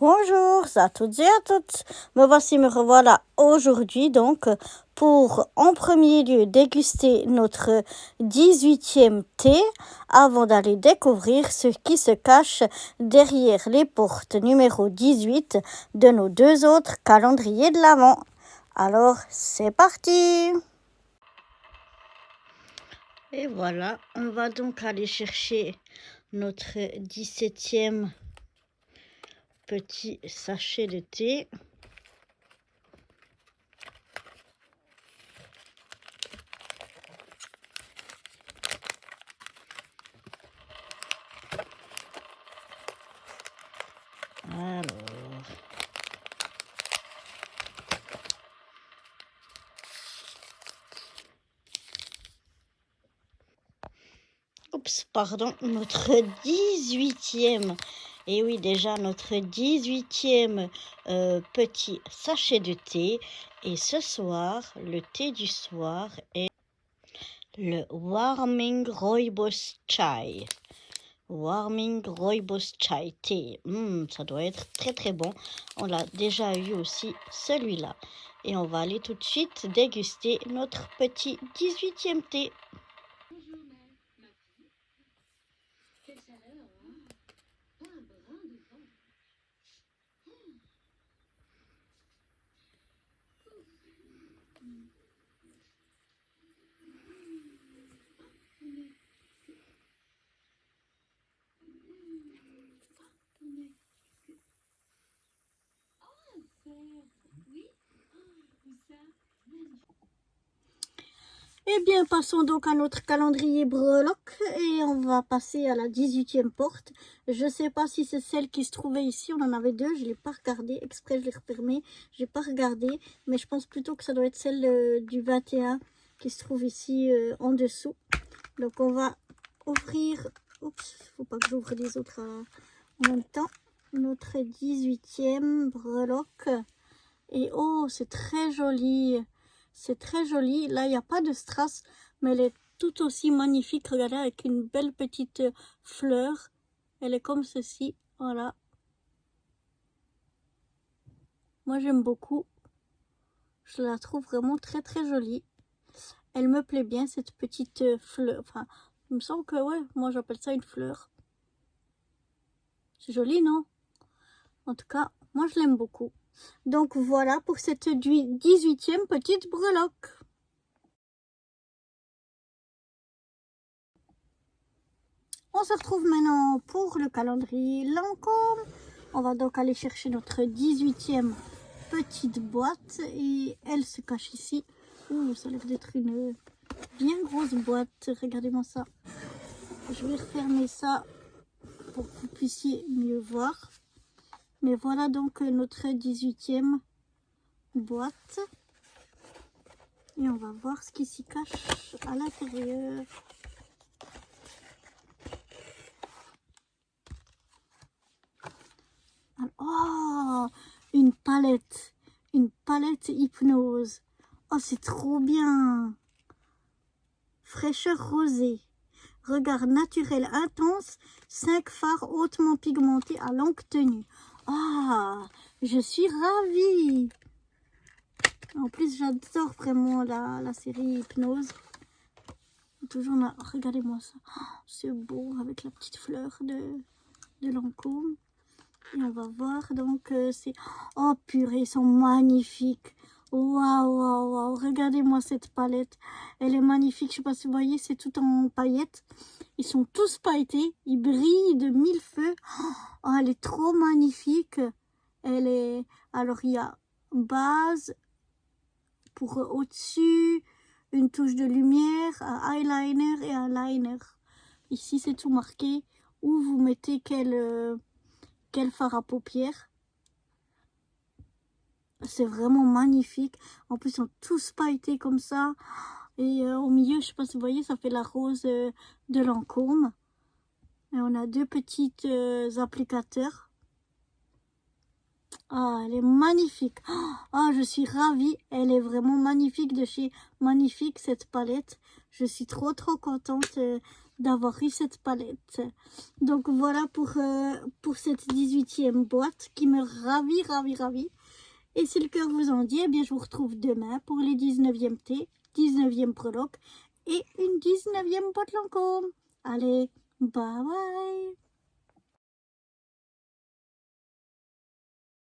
Bonjour à toutes et à toutes, me revoilà aujourd'hui donc pour en premier lieu déguster notre 18e thé avant d'aller découvrir ce qui se cache derrière les portes numéro 18 de nos deux autres calendriers de l'Avent. Alors c'est parti! Et voilà, on va donc aller chercher notre 17e petit sachet de thé. Alors, oups, pardon, notre 18e. Et oui, déjà notre 18e petit sachet de thé. Et ce soir, le thé du soir est le Warming Rooibos Chai. Warming Rooibos Chai thé. Ça doit être très très bon. On l'a déjà eu aussi celui-là. Et on va aller tout de suite déguster notre petit 18e thé. Bonjour ma fille. Quelle chaleur, hein? Pas un brin de vent. Oui? Où ça? Eh bien, passons donc à notre calendrier breloque et on va passer à la 18e porte. Je ne sais pas si c'est celle qui se trouvait ici, on en avait deux, je ne l'ai pas regardé, exprès je l'ai refermé, je n'ai pas regardé, mais je pense plutôt que ça doit être celle du 21 qui se trouve ici en dessous. Donc on va ouvrir, oups, il ne faut pas que j'ouvre les autres en même temps, notre 18e breloque. Et oh, c'est très joli. C'est très joli. Là, il n'y a pas de strass, mais elle est tout aussi magnifique. Regardez, avec une belle petite fleur. Elle est comme ceci. Voilà. Moi, j'aime beaucoup. Je la trouve vraiment très, très jolie. Elle me plaît bien, cette petite fleur. Enfin, il me semble que, ouais, moi, j'appelle ça une fleur. C'est joli, non? En tout cas, moi, je l'aime beaucoup. Donc, voilà pour cette 18e petite breloque. On se retrouve maintenant pour le calendrier Lancôme. On va donc aller chercher notre 18e petite boîte et elle se cache ici. Ouh, ça a l'air d'être une bien grosse boîte. Regardez-moi ça. Je vais refermer ça pour que vous puissiez mieux voir. Mais voilà donc notre 18e boîte. Et on va voir ce qui s'y cache à l'intérieur. Oh, une palette hypnose. Oh, c'est trop bien. Fraîcheur rosée, regard naturel intense, 5 fards hautement pigmentés à longue tenue. Ah, je suis ravie. En plus, j'adore vraiment la série hypnose. Toujours là, regardez-moi ça. Oh, c'est beau avec la petite fleur de Lancôme. Et on va voir, donc, c'est... Oh, purée, ils sont magnifiques. Waouh, waouh, waouh. Regardez-moi cette palette. Elle est magnifique. Je sais pas si vous voyez, c'est tout en paillettes. Ils sont tous pailletés. Ils brillent de mille feux. Oh, elle est trop magnifique. Elle est... Alors, il y a base pour au-dessus, une touche de lumière, un eyeliner et un liner. Ici, c'est tout marqué. Où vous mettez quel fard à paupières. C'est vraiment magnifique. En plus, ils sont tous pailletés comme ça. Et au milieu, je sais pas si vous voyez, ça fait la rose de Lancôme. Et on a deux petites applicateurs. Ah, elle est magnifique. Ah, je suis ravie. Elle est vraiment magnifique de chez Magnifique, cette palette. Je suis trop contente d'avoir eu cette palette. Donc voilà pour cette 18e boîte qui me ravit. Et si le cœur vous en dit, eh bien je vous retrouve demain pour les 19e thé, 19e breloque et une 19e boîte Lancôme. Allez, bye bye.